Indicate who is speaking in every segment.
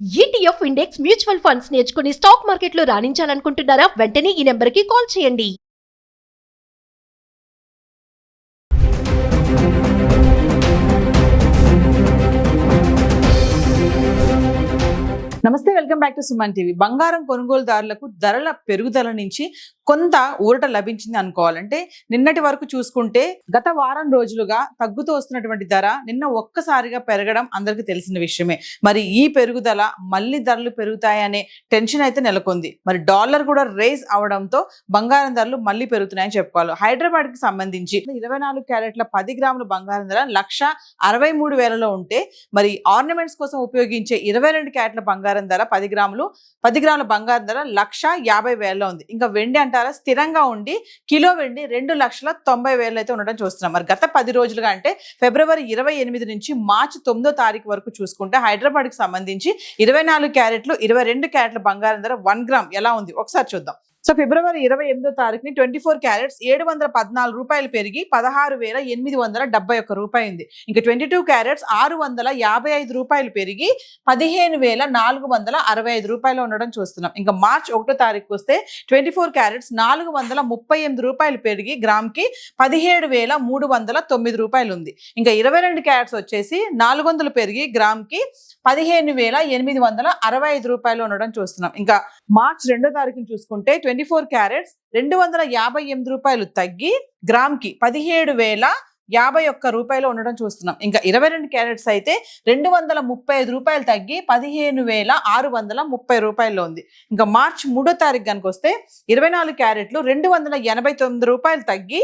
Speaker 1: ETF index mutual funds నేర్చుకుని stock మార్కెట్లో రాణించాలనుకుంటున్నారా? వెంటనే ఈ నెంబర్కి కాల్ చేయండి.
Speaker 2: నమస్తే, welcome back to Suman TV. బంగారం కొనుగోలుదారులకు ధరల పెరుగుదల నుంచి కొంత ఊరట లభించింది అనుకోవాలంటే, నిన్నటి వరకు చూసుకుంటే గత వారం రోజులుగా తగ్గుతూ వస్తున్నటువంటి ధర నిన్న ఒక్కసారిగా పెరగడం అందరికీ తెలిసిన విషయమే. మరి ఈ పెరుగుదల మళ్ళీ ధరలు పెరుగుతాయనే టెన్షన్ అయితే నెలకొంది. మరి డాలర్ కూడా రేజ్ అవడంతో బంగారం ధరలు మళ్ళీ పెరుగుతున్నాయని చెప్పుకోవాలి. హైదరాబాద్ కి సంబంధించి 24 క్యారెట్ల 10 గ్రాముల బంగారం ధర 1,63,000లో ఉంటే, మరి ఆర్నమెంట్స్ కోసం ఉపయోగించే 22 క్యారెట్ల బంగారం ధర 10 గ్రాముల బంగారం ధర 1,50,000లో ఉంది. ఇంకా వెండి అంటారా, స్థిరంగా ఉండి కిలో వెండి 2,90,000 అయితే ఉండడం చూస్తున్నాం. మరి గత 10 రోజులుగా అంటే ఫిబ్రవరి 28 నుంచి మార్చి 9వ తారీఖు వరకు చూసుకుంటే హైదరాబాద్ కి సంబంధించి 24 క్యారెట్లు 22 క్యారెట్ల బంగారం ధర 1 గ్రామ్ ఎలా ఉంది ఒకసారి చూద్దాం. సో ఫిబ్రవరి 28వ తారీఖుని 24 క్యారెట్స్ 714 రూపాయలు పెరిగి 16,871 రూపాయి ఉంది. ఇంకా 22 క్యారెట్స్ 655 రూపాయలు పెరిగి 15,465 రూపాయలు ఉండడం చూస్తున్నాం. ఇంకా మార్చ్ 1వ తారీఖు వస్తే 24 క్యారెట్స్ 438 రూపాయలు పెరిగి గ్రామ్కి 17,309 రూపాయలు ఉంది. ఇంకా 22 క్యారెట్స్ వచ్చేసి 400 పెరిగి గ్రామ్కి 15,865 రూపాయలు ఉండడం చూస్తున్నాం. ఇంకా మార్చ్ 2వ తారీఖుని చూసుకుంటే 24 క్యారెట్స్ 258 రూపాయలు తగ్గి గ్రామ్కి 17,051 రూపాయలు ఉండడం చూస్తున్నాం. ఇంకా 22 క్యారెట్స్ అయితే 235 రూపాయలు తగ్గి 15,630 రూపాయల్లో ఉంది. ఇంకా మార్చ్ 3వ తారీఖు కనుక వస్తే 24 క్యారెట్లు 289 రూపాయలు తగ్గి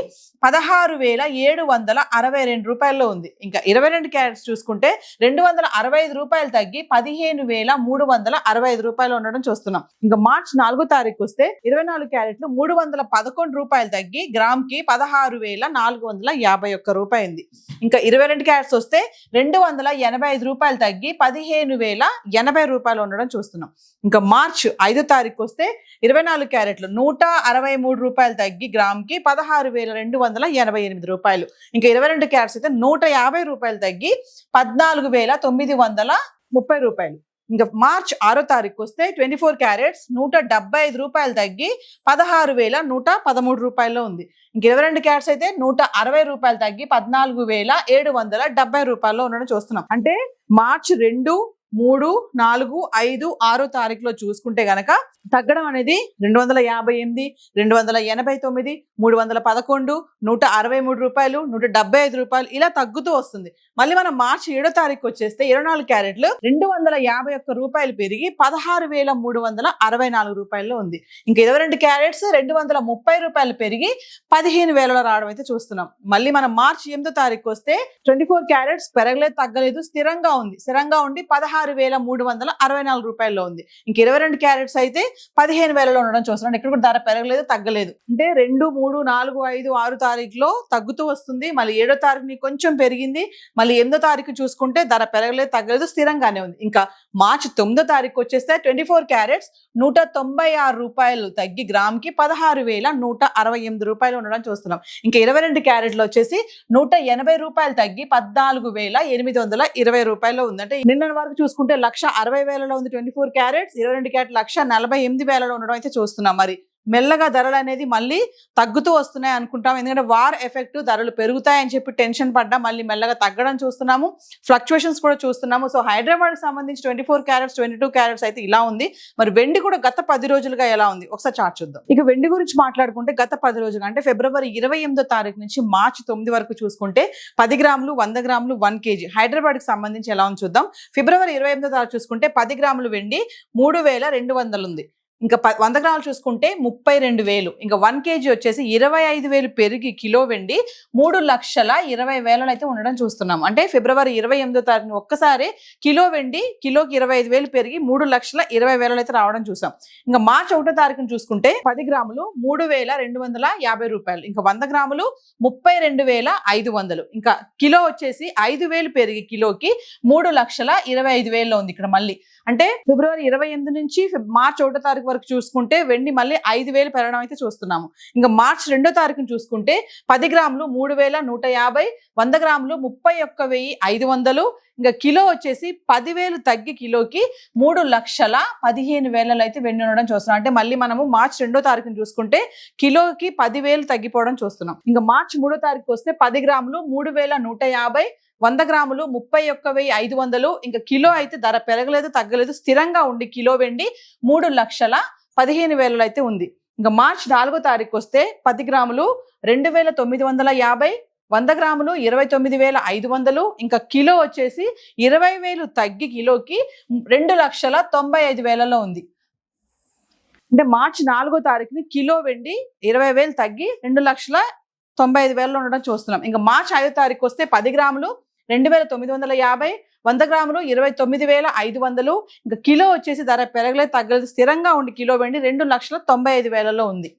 Speaker 2: 16,762 రూపాయల్లో ఉంది. ఇంకా 22 క్యారెట్స్ చూసుకుంటే 265 రూపాయలు తగ్గి 15,365 రూపాయలు ఉండడం చూస్తున్నాం. ఇంకా మార్చ్ 4వ తారీఖు వస్తే 24 క్యారెట్లు 311 రూపాయలు తగ్గి గ్రామ్కి 16,451 రూపాయి ఉంది. ఇంకా 22 క్యారెట్స్ వస్తే 285 రూపాయలు తగ్గి 15,080 రూపాయలు ఉండడం చూస్తున్నాం. ఇంకా మార్చ్ 5వ తారీఖు వస్తే 24 క్యారెట్లు 163 రూపాయలు తగ్గి గ్రామ్కి 16,288 రూపాయలు. ఇంకా 22 క్యారెట్స్ అయితే 150 రూపాయలు తగ్గి 14,930 రూపాయలు. ఇంకా మార్చ్ 6వ తారీఖు వస్తే 24 క్యారెట్స్ 175 రూపాయలు తగ్గి 16,113 రూపాయల్లో ఉంది. ఇంక 22 క్యారెట్స్ అయితే 160 రూపాయలు తగ్గి 14,770 రూపాయల్లో ఉండడం చూస్తున్నాం. అంటే మార్చ్ 2, 3, 4, 5, 6 తారీఖులో చూసుకుంటే గనక తగ్గడం అనేది 258, 289, 311, 163 రూపాయలు, 175 రూపాయలు ఇలా తగ్గుతూ వస్తుంది. మళ్ళీ మనం మార్చి 7వ తారీఖు వచ్చేస్తే 24 క్యారెట్లు 251 రూపాయలు పెరిగి 16,364 రూపాయల్లో ఉంది. ఇంకా 22 క్యారెట్స్ 230 రూపాయలు పెరిగి 15,000లో రావడం అయితే చూస్తున్నాం. మళ్ళీ మనం మార్చి 8వ తారీఖు వస్తే 24 క్యారెట్స్ పెరగలేదు, తగ్గలేదు, స్థిరంగా ఉండి 16,364 రూపాయల్లో ఉంది. ఇంక 22 క్యారెట్స్ అయితే 15,000లో ఉండడం చూస్తున్నాం. ఇక్కడ కూడా ధర పెరగలేదు, తగ్గలేదు. అంటే 2, 3, 4, 5, 6 తారీఖులో తగ్గుతూ వస్తుంది. మళ్ళీ 7వ తారీఖుని కొంచెం పెరిగింది. మళ్ళీ 8వ తారీఖు చూసుకుంటే ధర పెరగలేదు, తగ్గలేదు, స్థిరంగానే ఉంది. ఇంకా మార్చి 9వ తారీఖు వచ్చేస్తే 24 క్యారెట్స్ 196 రూపాయలు తగ్గి గ్రామ్కి 16,168 రూపాయలు ఉండడం చూస్తున్నాం. ఇంకా 22 క్యారెట్లు వచ్చేసి 180 రూపాయలు తగ్గి 14,820 రూపాయలు ఉంది. అంటే నిన్న వరకు చూసుకుంటే 160,000లో ఉంది 24 క్యారెట్స్, 22 క్యారెట్ 148,000లో ఉండడం అయితే చూస్తున్నాం. మరి మెల్లగా ధరలు అనేది మళ్ళీ తగ్గుతూ వస్తున్నాయి అనుకుంటాం. ఎందుకంటే వార్ ఎఫెక్ట్, ధరలు పెరుగుతాయని చెప్పి టెన్షన్ పడ్డా మళ్ళీ మెల్లగా తగ్గడం చూస్తున్నాము, ఫ్లక్చుయేషన్స్ కూడా చూస్తున్నాము. సో హైదరాబాద్ కి సంబంధించి 24 క్యారెట్స్ 22 క్యారెట్స్ అయితే ఇలా ఉంది. మరి వెండి కూడా గత 10 రోజులుగా ఎలా ఉంది ఒకసారి చార్ట్ చూద్దాం. ఇక వెండి గురించి మాట్లాడుకుంటే గత 10 రోజులుగా అంటే ఫిబ్రవరి 28వ తారీఖు నుంచి మార్చి 9 వరకు చూసుకుంటే 10 గ్రాములు, 100 గ్రాములు, 1 kg హైదరాబాద్ కి సంబంధించి ఎలా ఉంది చూద్దాం. ఫిబ్రవరి 28వ తారీఖు చూసుకుంటే 10 గ్రాములు వెండి 3,200 ఉంది. ఇంకా 100 గ్రాములు చూసుకుంటే 32,000. ఇంకా 1 kg వచ్చేసి 25,000 పెరిగి కిలో వెండి 3,20,000 అయితే ఉండడం చూస్తున్నాం. అంటే ఫిబ్రవరి 28వ తారీఖున ఒక్కసారి కిలో వెండి కిలోకి 25,000 పెరిగి 3,20,000 అయితే రావడం చూసాం. ఇంకా మార్చి 1వ తారీఖున చూసుకుంటే 10 గ్రాములు 3,250 రూపాయలు. ఇంకా 100 గ్రాములు 32,500. ఇంకా కిలో వచ్చేసి 5,000 పెరిగి కిలోకి 3,25,000 ఉంది ఇక్కడ మళ్ళీ. అంటే ఫిబ్రవరి 28 నుంచి మార్చ్ 1వ తారీఖు వరకు చూసుకుంటే వెండి మళ్ళీ 5,000 పెరగడం అయితే చూస్తున్నాము. ఇంకా మార్చ్ 2వ తారీఖును చూసుకుంటే 10 గ్రాములు 3,150, 100 గ్రాములు 31,500, ఇంకా కిలో వచ్చేసి 10,000 తగ్గి కిలోకి 3,15,000 అయితే వెండి ఉండడం చూస్తున్నాం. అంటే మళ్ళీ మనము మార్చ్ 2వ తారీఖును చూసుకుంటే కిలోకి 10,000 తగ్గిపోవడం చూస్తున్నాం. ఇంకా మార్చ్ 3వ తారీఖు వస్తే 10 గ్రాములు 3,150, 100 గ్రాములు 31,500, ఇంకా కిలో అయితే ధర పెరగలేదు తగ్గలేదు, స్థిరంగా ఉండి కిలో వెండి 3,15,000 అయితే ఉంది. ఇంకా మార్చ్ 4వ తారీఖు వస్తే 10 గ్రాములు 2,950, 100 గ్రాములు 29,500, ఇంకా కిలో వచ్చేసి 20,000 తగ్గి కిలోకి 2,95,000 ఉంది. అంటే మార్చి 4వ తారీఖుని కిలో వెండి 20,000 తగ్గి 2,95,000 ఉండడం చూస్తున్నాం. ఇంకా మార్చి 5వ తారీఖు వస్తే 10 గ్రాములు 2,950, 100 గ్రాములు 29,500, ఇంకా కిలో వచ్చేసి ధర పెరగలేదు తగ్గలేదు, స్థిరంగా ఉండి కిలో వెండి 2,95,000 ఉంది.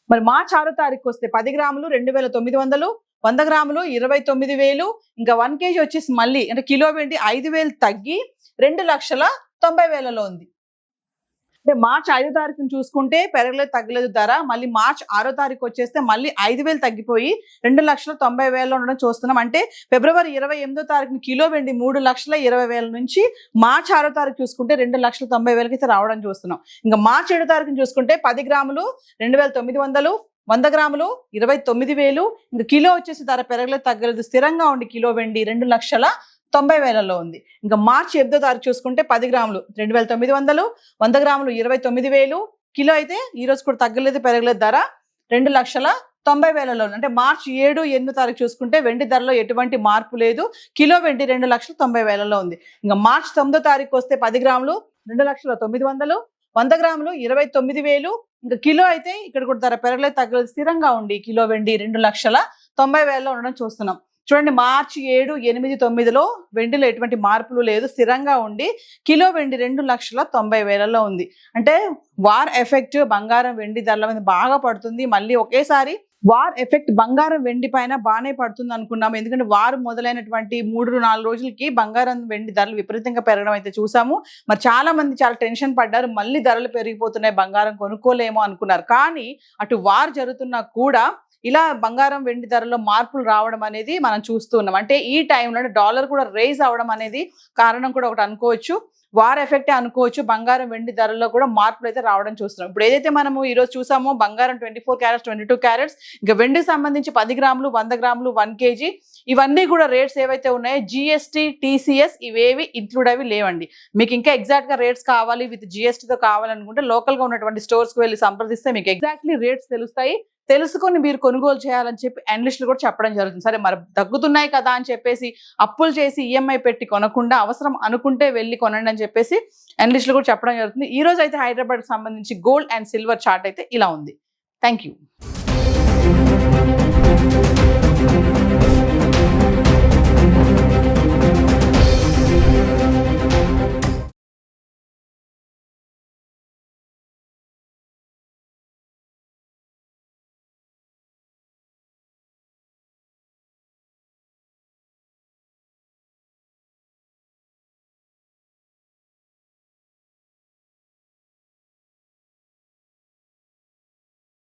Speaker 2: మరి మార్చి 6వ తారీఖు వస్తే 10 గ్రాములు 2,900, 100 గ్రాములు 29,000, ఇంకా 1 kg వచ్చేసి మళ్ళీ అంటే కిలో వెండి 5,000 తగ్గి 2,90,000 ఉంది. అంటే మార్చి 5వ తారీఖుని చూసుకుంటే పెరగలేదు తగ్గలేదు ధర, మళ్ళీ మార్చి 6వ తారీఖు వచ్చేస్తే మళ్ళీ 5,000 తగ్గిపోయి 2,90,000 ఉండడం చూస్తున్నాం. అంటే ఫిబ్రవరి 28వ తారీఖుని కిలో వెండి 3,20,000 నుంచి మార్చి 6వ తారీఖు చూసుకుంటే 2,90,000 అయితే రావడం చూస్తున్నాం. ఇంకా మార్చి 7వ తారీఖుని చూసుకుంటే 10 గ్రాములు 2,900, 100 గ్రాములు 29,000, ఇంకా కిలో వచ్చేసి ధర పెరగలేదు తగ్గలేదు, స్థిరంగా ఉండి కిలో వెండి 2,90,000 ఉంది. ఇంకా మార్చి 8వ తారీఖు చూసుకుంటే 10 గ్రాములు 2,900, 100 గ్రాములు 29,000, కిలో అయితే ఈ రోజు కూడా తగ్గలేదు పెరగలేదు ధర 2,90,000 ఉంది. అంటే మార్చి 7, 8వ తారీఖు చూసుకుంటే వెండి ధరలో ఎటువంటి మార్పు లేదు, కిలో వెండి 2,90,000 ఉంది. ఇంకా మార్చి 9వ తారీఖు వస్తే 10 గ్రాములు 2,900, 100 గ్రాములు 29,000, ఇంకా కిలో అయితే ఇక్కడ కూడా ధర పెరగలేదు తగ్గలేదు, స్థిరంగా ఉండి కిలో వెండి 2,90,000 ఉండడం చూస్తున్నాం. చూడండి మార్చి 7, 8, 9లో వెండిలో ఎటువంటి మార్పులు లేదు, స్థిరంగా ఉండి కిలో వెండి 2,90,000 ఉంది. అంటే వార్ ఎఫెక్ట్ బంగారం వెండి ధరల మీద బాగా పడుతుంది. మళ్ళీ ఒకేసారి వార్ ఎఫెక్ట్ బంగారం వెండి పైన బాగానే పడుతుంది అనుకున్నాము. ఎందుకంటే వారు మొదలైనటువంటి 3-4 రోజులకి బంగారం వెండి ధరలు విపరీతంగా పెరగడం అయితే చూసాము. మరి చాలా మంది చాలా టెన్షన్ పడ్డారు, మళ్ళీ ధరలు పెరిగిపోతున్నాయి బంగారం కొనుక్కోలేమో అనుకున్నారు. కానీ అటు వార్ జరుగుతున్నా కూడా ఇలా బంగారం వెండి ధరలో మార్పులు రావడం అనేది మనం చూస్తూ ఉన్నాం. అంటే ఈ టైంలో డాలర్ కూడా రైజ్ అవడం అనేది కారణం కూడా ఒకటి అనుకోవచ్చు, వార్ ఎఫెక్టే అనుకోవచ్చు. బంగారం వెండి ధరల్లో కూడా మార్పులు అయితే రావడం చూస్తున్నాం. ఇప్పుడు ఏదైతే మనము ఈరోజు చూసామో బంగారం 24 క్యారెట్స్ 22 క్యారెట్స్, ఇంకా వెండికి సంబంధించి 10 గ్రాములు 100 గ్రాములు 1 kg ఇవన్నీ కూడా రేట్స్ ఏవైతే ఉన్నాయో GST TCS ఇవేవి ఇంక్లూడ్ అవి లేవండి. మీకు ఇంకా ఎగ్జాక్ట్ గా రేట్స్ కావాలి విత్ GSTతో కావాలనుకుంటే లోకల్ గా ఉన్నటువంటి స్టోర్స్ కు వెళ్ళి సంప్రదిస్తే మీకు ఎగ్జాక్ట్లీ రేట్స్ తెలుస్తాయి. తెలుసుకొని మీరు కొనుగోలు చేయాలని చెప్పి అనలిస్టులు కూడా చెప్పడం జరుగుతుంది. సరే మరి తగ్గుతున్నాయి కదా అని చెప్పేసి అప్పులు చేసి EMI పెట్టి కొనకుండా అవసరం అనుకుంటే వెళ్ళి కొనండి అని చెప్పేసి అనలిస్టులు కూడా చెప్పడం జరుగుతుంది. ఈ రోజు అయితే హైదరాబాద్ కి సంబంధించి గోల్డ్ అండ్ సిల్వర్ చార్ట్ అయితే ఇలా ఉంది. Thank you.